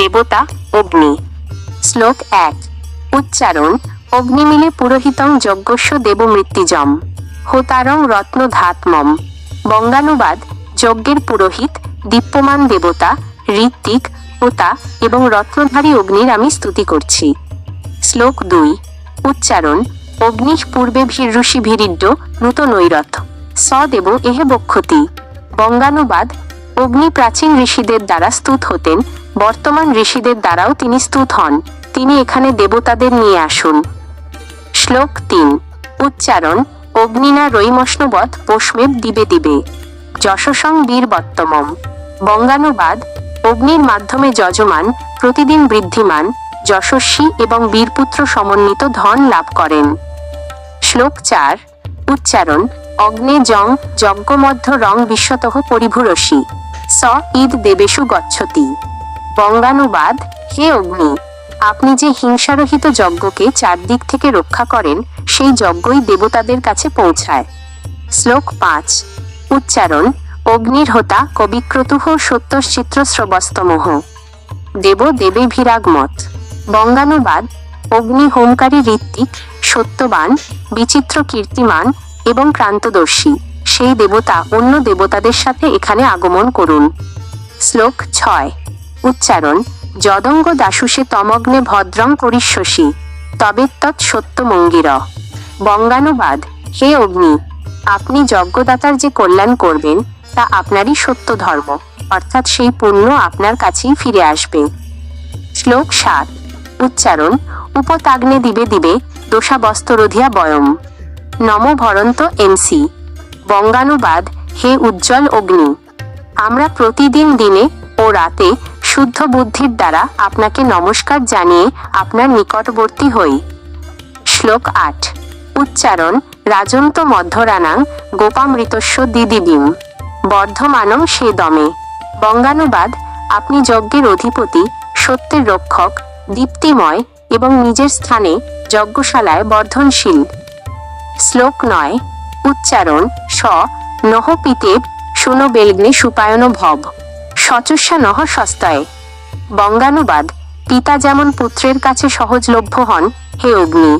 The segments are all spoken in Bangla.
দেবতা অগ্নি। শ্লোক 1। উচ্চারণ অগ্নিমিলে পুরোহিতং যজ্ঞস্য দেবমৃত্যুজম হোতারং রত্নধাতমম। বঙ্গানুবাদ যজ্ঞের পুরোহিত দীপ্যমান দেবতা ঋত্বিক হোতা এবং রত্নধারী অগ্নির আমি স্তুতি করছি। শ্লোক 2। উচ্চারণ অগ্নিঃ পূর্বে ঋষি ভিরিড্য নূতনৈরথ স দেব এহ বক্ষতি। বঙ্গানুবাদ অগ্নি প্রাচীন ঋষিদের দ্বারা স্তুত হতেন, বর্তমান ঋষিদের দ্বারাও তিনি স্তুত হন। তিনি এখানে দেবতাদের নিয়ে আসুন। শ্লোক 3। উচ্চারণ অগ্নিনা রৈমষ্ণবৎ পোষ্মেব দিবে দিবে যশসং বীরবত্তমম। বঙ্গানুবাদ অগ্নির মাধ্যমে যজমান প্রতিদিন বৃদ্ধিমান যশস্বী এবং বীরপুত্র সমন্বিত ধন লাভ করেন। শ্লোক 4। উচ্চারণ অগ্নে জং যজ্ঞমধ্য রং বিশ্বতঃ পরিভূরসি স ঈদ দেবেষু গচ্ছতি। বঙ্গানুবাদ হে অগ্নি, আপনি যে হিংসারহিত যজ্ঞকে চারদিক থেকে রক্ষা করেন, সেই যজ্ঞই দেবতাদের কাছে পৌঁছায়। শ্লোক 5। উচ্চারণ অগ্নির হোতা কবিক্রতুঃ সত্যশ্চিত্র শ্রবস্তমোহ দেব দেবে ভিরাগমত। বঙ্গানুবাদ অগ্নি হোমকারী ঋত্বিক সত্যবান বিচিত্র কীর্তিমান এবং ক্রান্তদর্শী, সেই দেবতা অন্য দেবতাদের সাথে এখানে আগমন করুন। শ্লোক 6। উচ্চারণ যদঙ্গ দাসুষে তমগ্নে ভদ্রং করিষ্যসি তবেত্তৎ সত্যমঙ্গির। বঙ্গানুবাদ হে অগ্নি, আপনি যজ্ঞদাতার যে কল্যাণ করবেন তা আপনারই সত্য ধর্ম, অর্থাৎ সেই পুণ্য আপনার কাছেই ফিরে আসবে। শ্লোক 7। উচ্চারণ উপতাগ্নে দিবে দিবে দোষাবস্তরোধিয়া বয়ম নম ভরন্ত এমসি। বঙ্গানুবাদ হে উজ্জ্বল অগ্নি, আমরা প্রতিদিন দিনে ও রাতে শুদ্ধ বুদ্ধির দ্বারা আপনাকে নমস্কার জানিয়ে আপনার নিকটবর্তী হই। শ্লোক 8। উচ্চারণ রাজন্ত মধ্যরানাং গোপামৃতস্য দিদিবিম বর্ধমানং সে দমে। বঙ্গানুবাদ আপনি যজ্ঞের অধিপতি সত্যের রক্ষক দীপ্তিময় এবং নিজের স্থানে যজ্ঞশালায় বর্ধনশীল। শ্লোক 9। উচ্চারণ স নহ পিতেব শুনো বেলগ্নে সুপায়ন ভব সচস্যা নহ সস্তয়ে। বঙ্গানুবাদ পিতা যেমন পুত্রের কাছে সহজলভ্য হন, হে অগ্নি,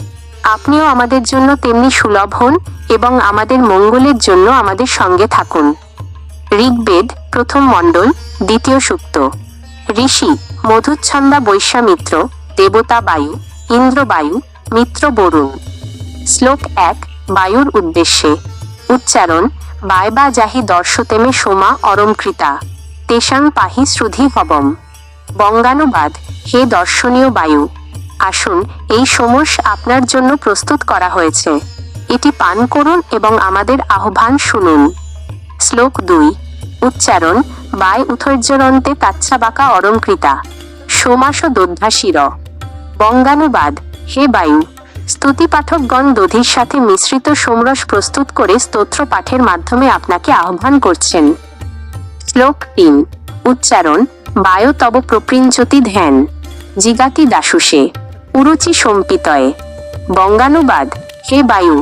আপনিও আমাদের জন্য তেমনি সুলভ হন এবং আমাদের মঙ্গলের জন্য আমাদের সঙ্গে থাকুন। ঋগ্বেদ প্রথম মণ্ডল দ্বিতীয় সূক্ত। ঋষি মধুচ্ছন্দা বৈশ্বামিত্র, দেবতা বায়ু ইন্দ্র বায়ু মিত্র বরুণ। শ্লোক 1। বায়ুর উদ্দেশ্যে। উচ্চারণ বায়বা যাহি দর্শতেমে সোমা অরমকৃতা তেষাং পাহি শ্রুধি হবম। বঙ্গানুবাদ হে দর্শনীয় বায়ু, আসুন, এই সোমস আপনার জন্য প্রস্তুত করা হয়েছে, এটি পান করুন এবং আমাদের আহ্বান শুনুন। শ্লোক 2। উচ্চারণ বায় উথৈর্যরন্তে তাচ্ছাবাকা অরমকৃতা সোমাস দোদ্ধাশির। বঙ্গানুবাদ হে বায়ু, স্তুতি পাঠকগণ দধির সাথে মিশ্রিত সোমরস প্রস্তুত করে স্তোত্র পাঠের মাধ্যমে আপনাকে আহ্বান করছেন। শ্লোক 3। উচ্চারণ বায়ু তব প্রপৃঞ্চতি ধ্যান জিগাতি দাসুষে উরুচি সম্পিতয়ে। বঙ্গানুবাদ হে বায়ু,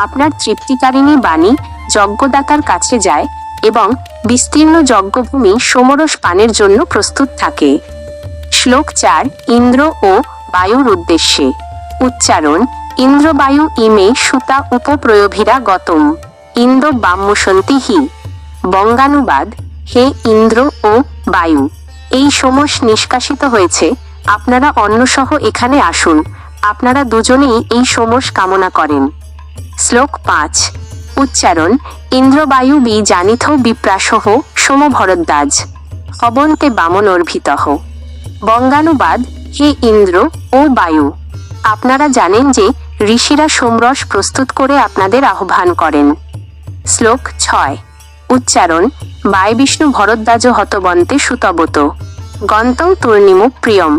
আপনার তৃপ্তিকারিণী বাণী যজ্ঞদাতার কাছে যায় এবং বিস্তীর্ণ যজ্ঞভূমি সোমরস পানের জন্য প্রস্তুত থাকে। শ্লোক 4। ইন্দ্র ও বায়ুর উদ্দেশ্যে। উচ্চারণ ইন্দ্র বায়ু ইমে সুতা উপপ্রয়োভিরা গতম ইন্দ্র বাম্যসন্তি হি। বঙ্গানুবাদ হে ইন্দ্র ও বায়ু, এই সোমস নিষ্কাশিত হয়েছে, আপনারা অন্নসহ এখানে আসুন, আপনারা দুজনেই এই সোমস কামনা করেন। শ্লোক 5। উচ্চারণ ইন্দ্রবায়ু বি জানিথ বিপ্রাসহ সোমভরদ্বাজ হবন্তে বামনর্ভিতঃ। বঙ্গানুবাদ হে ইন্দ্র ও বায়ু, আপনারা জানেন যে ঋষিরা সোমরস প্রস্তুত করে আপনাদের আহ্বান করেন। শ্লোক 6। উচ্চারণ বায় বিষ্ণু ভরদ্বাজ হতবন্তে সুতবত গন্তং তূর্ণিম প্রিয়ম।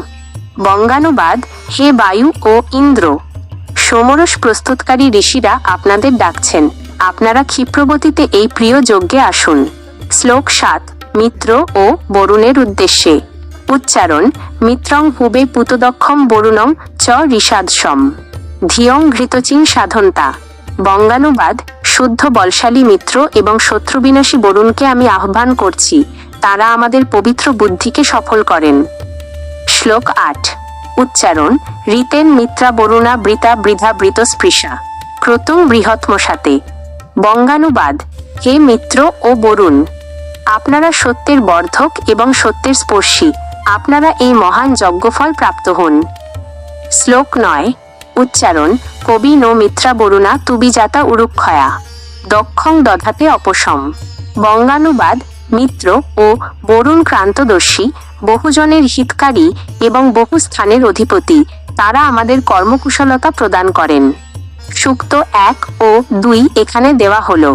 বঙ্গানুবাদ হে বায়ু ও ইন্দ্র, সোমরস প্রস্তুতকারী ঋষিরা আপনাদের ডাকছেন, আপনারা ক্ষিপ্রগতিতে এই প্রিয় যজ্ঞে আসুন। শ্লোক 7। মিত্র ও বরুণের উদ্দেশ্যে। উচ্চারণ মিত্রং হুবে পুতদক্ষম বরুণং চ ঋষাদসম ধিয়ং ঘৃতচিং সাধন্তা। বঙ্গানুবাদ শুদ্ধ বলশালী মিত্র এবং শত্রুবিনাশী বরুণকে আমি আহ্বান করছি, তারা আমাদের পবিত্র বুদ্ধিকে সফল করেন। শ্লোক 8 উচ্চারণ ঋতেন মিত্রা বরুণা বৃতা বৃধা বৃত স্পৃশা ক্রতুং বৃহৎমশাতে। বঙ্গানুবাদ হে মিত্র ও বরুণ, আপনারা সত্যের বর্ধক এবং সত্যের স্পর্শী, আপনারা এই মহান যজ্ঞফল প্রাপ্ত হন। শ্লোক 9 উচ্চারণ কবি নো মিত্রা বরুণা তুবিজাতা উরুক্ষয়া দক্ষং দধাতে অপসম। বঙ্গানুবাদ মিত্র ও বরুণ ক্রান্তদর্শী, বহুজনের হিতকারী এবং বহু স্থানের অধিপতি, তারা আমাদের কর্মকুশলতা প্রদান করেন। সূক্ত 1 ও 2 এখানে দেওয়া হলো।